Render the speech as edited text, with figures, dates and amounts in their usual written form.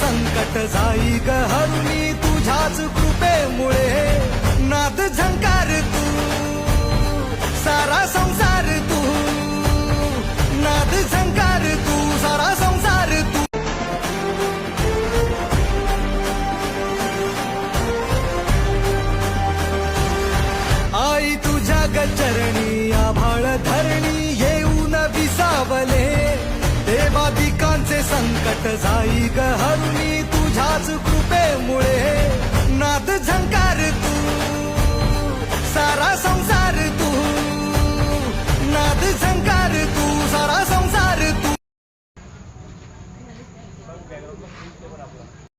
संकट जाई ग हरुनी तुझ्याच कृपेमुळे नाद झंकार तू सारा संसार तू नाद झंकार तू सारा संसार तू आई तुझ्या गचरणी आभाळ धरणी येऊन विसावले देवादिकांचे संकट जाई ग हरुनी